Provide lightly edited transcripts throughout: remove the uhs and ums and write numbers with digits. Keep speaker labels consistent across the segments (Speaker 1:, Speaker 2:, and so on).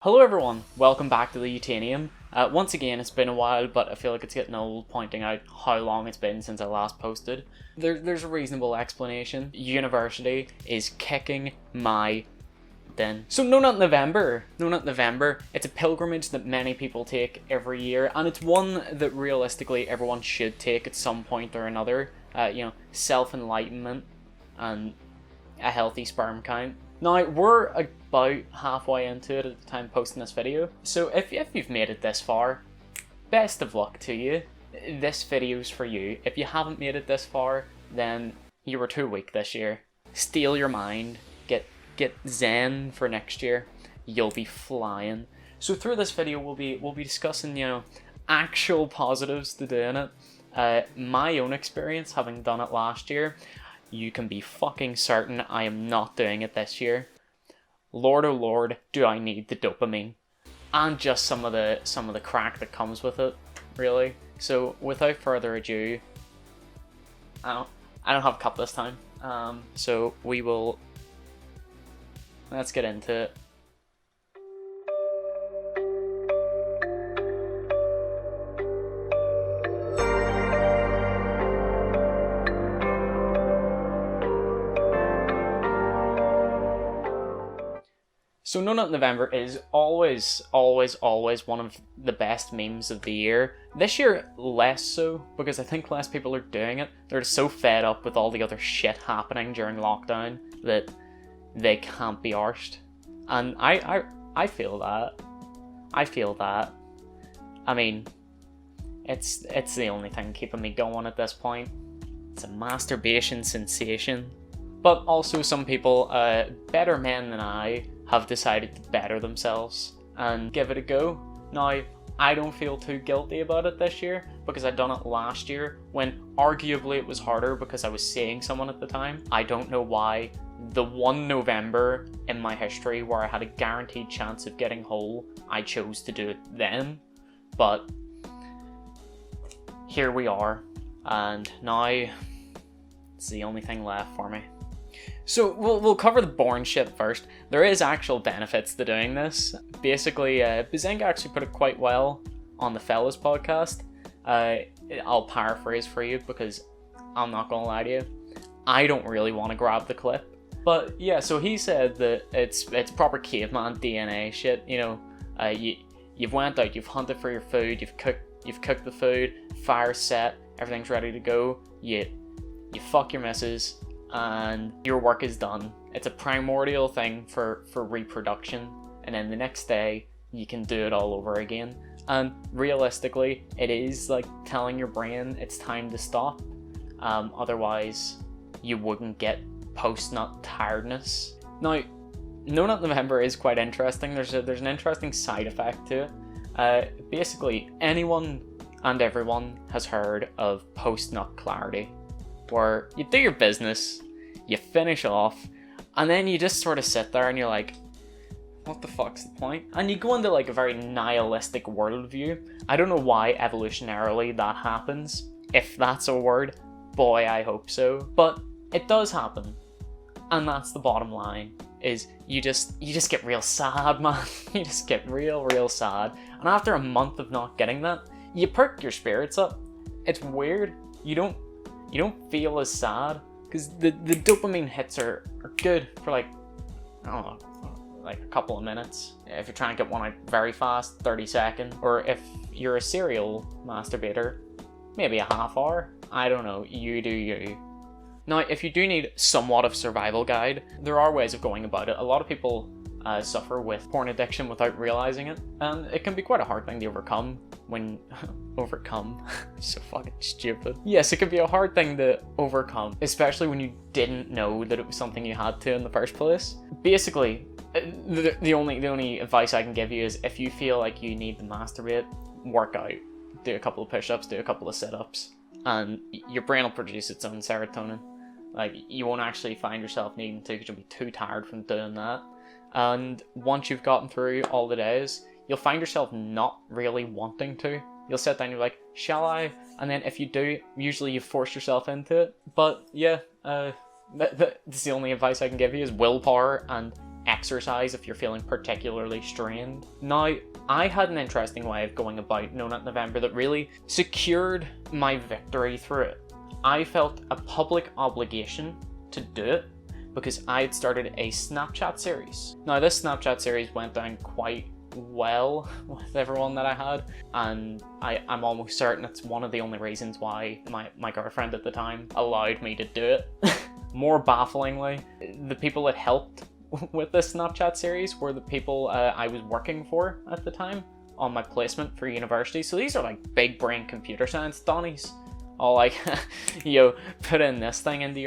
Speaker 1: Hello everyone, welcome back to TheUtanium. Once again, it's been a while, but I feel like it's getting old pointing out how long it's been since I last posted. There's a reasonable explanation. University is kicking my den. So No Nut November. No Nut November. It's a pilgrimage that many people take every year, and it's one that realistically everyone should take at some point or another. Self-enlightenment and a healthy sperm count. Now, we're about halfway into it at the time posting this video, so if you've made it this far, best of luck to you. This video's for you. If you haven't made it this far, then you were too weak this year. Steal your mind, get zen for next year, you'll be flying. So through this video we'll be discussing, actual positives to doing it. My own experience having done it last year. You can be fucking certain I am not doing it this year. Lord oh Lord, do I need the dopamine. And just some of the crack that comes with it, really. So without further ado, I don't have a cup this time. So let's get into it. So No Nut November is always one of the best memes of the year. This year, less so, because I think less people are doing it. They're so fed up with all the other shit happening during lockdown that they can't be arsed. And I feel that. I mean, it's the only thing keeping me going at this point. It's a masturbation sensation. But also some people, better men than I, have decided to better themselves and give it a go. Now, I don't feel too guilty about it this year because I'd done it last year when arguably it was harder because I was seeing someone at the time. I don't know why. The one November in my history where I had a guaranteed chance of getting whole, I chose to do it then. But here we are, and now it's the only thing left for me. So we'll cover the boring shit first. There is actual benefits to doing this. Basically, Bazinga actually put it quite well on the Fellas podcast. I'll paraphrase for you because I'm not gonna lie to you, I don't really want to grab the clip. But yeah, so he said that it's proper caveman DNA shit. You've went out, you've hunted for your food, you've cooked the food, fire's set, everything's ready to go. You fuck your missus, and your work is done. It's a primordial thing for reproduction, and then the next day you can do it all over again. And realistically, it is like telling your brain it's time to stop. Otherwise, you wouldn't get post-nut tiredness. Now, No Nut November is quite interesting. There's an interesting side effect to it. Basically, anyone and everyone has heard of post-nut clarity, where you do your business, you finish off, and then you just sort of sit there and you're like, what the fuck's the point? And you go into like a very nihilistic worldview. I don't know why evolutionarily that happens. If that's a word, boy, I hope so. But it does happen. And that's the bottom line, is you just get real sad, man. You just get real sad. And after a month of not getting that, you perk your spirits up. It's weird. You don't feel as sad because the dopamine hits are good for like, I don't know, like a couple of minutes. If you're trying to get one out very fast, 30 seconds. Or if you're a serial masturbator, maybe a half hour. I don't know, you do you. Now, if you do need somewhat of a survival guide, there are ways of going about it. A lot of people suffer with porn addiction without realizing it, and it can be quite a hard thing to overcome so fucking stupid. Yes, it can be a hard thing to overcome, especially when you didn't know that it was something you had to in the first place. Basically, the only advice I can give you is if you feel like you need to masturbate, work out. Do a couple of push-ups, do a couple of sit-ups, and your brain will produce its own serotonin. Like, you won't actually find yourself needing to because you'll be too tired from doing that. And once you've gotten through all the days, you'll find yourself not really wanting to. You'll sit down and you're like, shall I? And then if you do, usually you force yourself into it. But yeah, that's the only advice I can give you is willpower and exercise if you're feeling particularly strained. Now, I had an interesting way of going about No Nut November that really secured my victory through it. I felt a public obligation to do it because I had started a Snapchat series. Now, this Snapchat series went down quite well with everyone that I had, and I'm almost certain it's one of the only reasons why my girlfriend at the time allowed me to do it. More bafflingly, the people that helped with this Snapchat series were the people I was working for at the time on my placement for university. So these are like big brain computer science Donnies. All like, yo, put in this thing into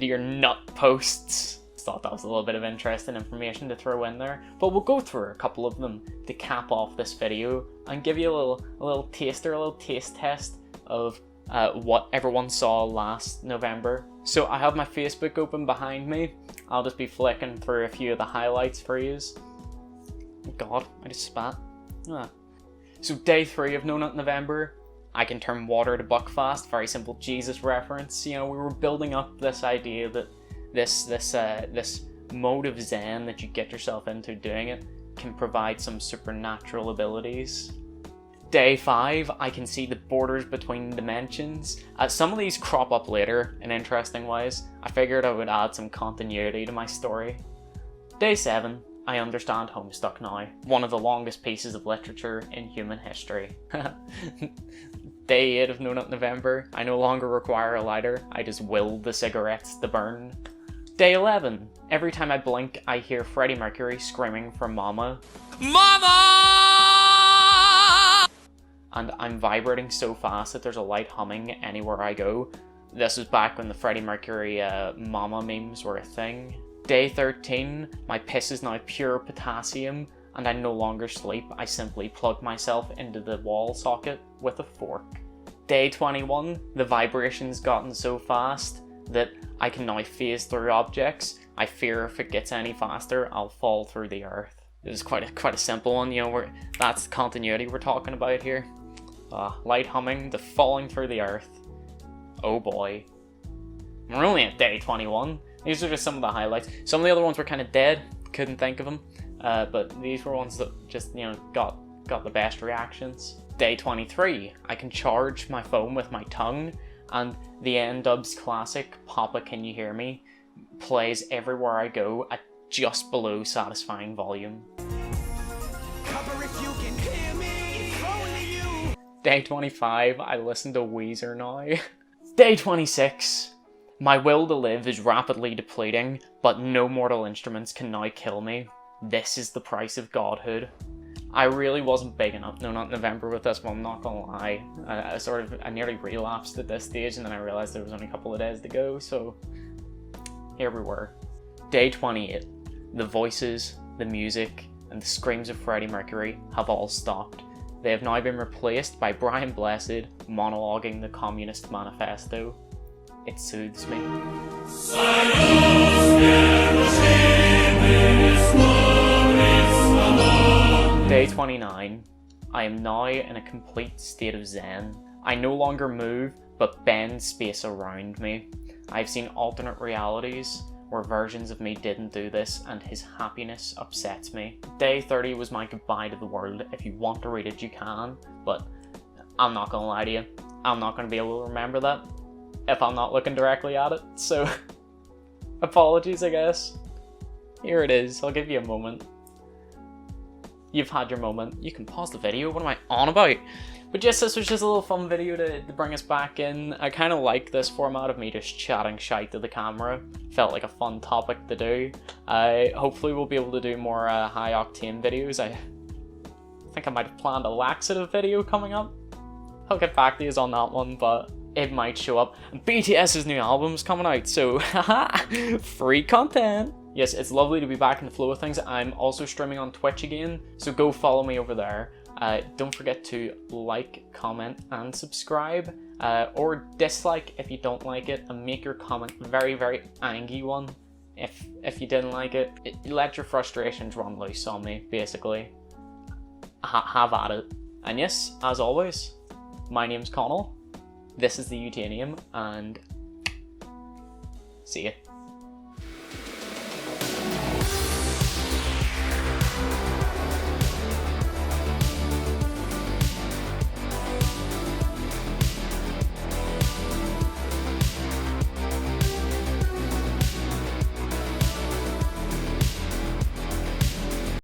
Speaker 1: your nut posts. Thought that was a little bit of interesting information to throw in there, but we'll go through a couple of them to cap off this video and give you a little taster, a little taste test of what everyone saw last November. So I have my Facebook open behind me. I'll just be flicking through a few of the highlights for you. God, I just spat. Ah. So day 3 of No Nut November, I can turn water to buckfast. Very simple Jesus reference. You know, we were building up this idea that this mode of Zen that you get yourself into doing it can provide some supernatural abilities. Day 5, I can see the borders between dimensions. Some of these crop up later in interesting ways. I figured I would add some continuity to my story. Day 7, I understand Homestuck now. One of the longest pieces of literature in human history. Day 8 of No Nut November, I no longer require a lighter, I just will the cigarettes to burn. Day 11, every time I blink, I hear Freddie Mercury screaming for Mama. Mama! And I'm vibrating so fast that there's a light humming anywhere I go. This was back when the Freddie Mercury Mama memes were a thing. Day 13, my piss is now pure potassium, and I no longer sleep, I simply plug myself into the wall socket with a fork. Day 21, the vibration's gotten so fast that I can now phase through objects. I fear if it gets any faster, I'll fall through the earth. This is quite a simple one, you know, that's the continuity we're talking about here. Light humming, the falling through the earth. Oh boy. We're only at day 21. These are just some of the highlights. Some of the other ones were kind of dead, couldn't think of them. But these were ones that just, you know, got the best reactions. Day 23, I can charge my phone with my tongue, and the n-dubz classic Papa Can You Hear Me plays everywhere I go at just below satisfying volume. Papa, if you can hear me, it's only you. Day 25, I listen to Weezer now. Day 26, my will to live is rapidly depleting, but no mortal instruments can now kill me. This is the price of godhood. I really wasn't big enough No Nut November with this one, I'm not gonna lie. I nearly relapsed at this stage, and then I realised there was only a couple of days to go, so here we were. Day 28. The voices, the music, and the screams of Freddie Mercury have all stopped. They have now been replaced by Brian Blessed monologuing the Communist Manifesto. It soothes me. Day 29. I am now in a complete state of Zen. I no longer move, but bend space around me. I've seen alternate realities where versions of me didn't do this, and his happiness upsets me. Day 30 was my goodbye to the world. If you want to read it, you can, but I'm not gonna lie to you. I'm not gonna be able to remember that if I'm not looking directly at it, so apologies, I guess. Here it is, I'll give you a moment. You've had your moment. You can pause the video. What am I on about? But yes, this was just a little fun video to bring us back in. I kind of like this format of me just chatting shite to the camera. Felt like a fun topic to do. Hopefully we'll be able to do more high octane videos. I think I might have planned a laxative video coming up. I'll get back to you on that one, but it might show up. And BTS's new album's coming out, so haha, free content. Yes, it's lovely to be back in the flow of things. I'm also streaming on Twitch again, so go follow me over there. Don't forget to like, comment, and subscribe, or dislike if you don't like it, and make your comment very, very angry one if you didn't like it. Let your frustrations run loose on me, basically. Have at it. And yes, as always, my name's Connell, this is TheUtanium, and see ya.